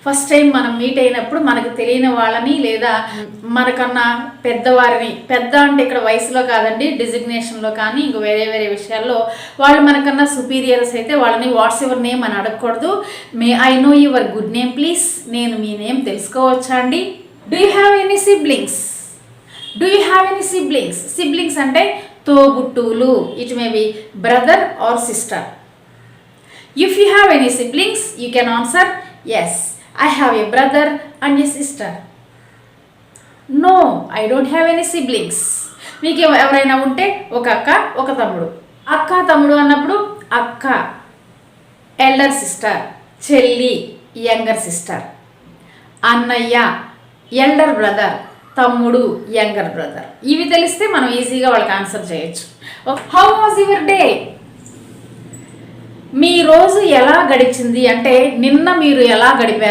First time మనం meet అయినప్పుడు మనకు తెలియని వాళ్ళని లేదా మనకన్నా పెద్దవారిని, పెద్ద అంటే ఇక్కడ వయసులో కాదండి, డిజిగ్నేషన్లో కానీ ఇంక వేరే వేరే విషయాల్లో వాళ్ళు మనకన్నా సుపీరియర్స్ అయితే వాళ్ళని వాట్స్ యువర్ నేమ్ అని అడగకూడదు. May I know your good name please, నేను మీ నేమ్ తెలుసుకోవచ్చా అండి. Do you have any siblings? Do you have any siblings? Siblings అంటే తోబుట్టువులు. It may be brother or sister. If you have any siblings, you can answer yes, I have a brother and a sister. No, I don't have any siblings. మీకు ఎవరైనా ఉంటే ఒక అక్క ఒక తమ్ముడు. అక్క తమ్ముడు అన్నప్పుడు అక్క ఎల్డర్ సిస్టర్, చెల్లి యంగర్ సిస్టర్, అన్నయ్య ఎల్డర్ బ్రదర్, తమ్ముడు యంగర్ బ్రదర్. ఇవి తెలిస్తే మనం ఈజీగా వాళ్ళకి ఆన్సర్ చేయొచ్చు. How was your day? మీ రోజు ఎలా గడిచింది అంటే నిన్న మీరు ఎలా గడిపారు.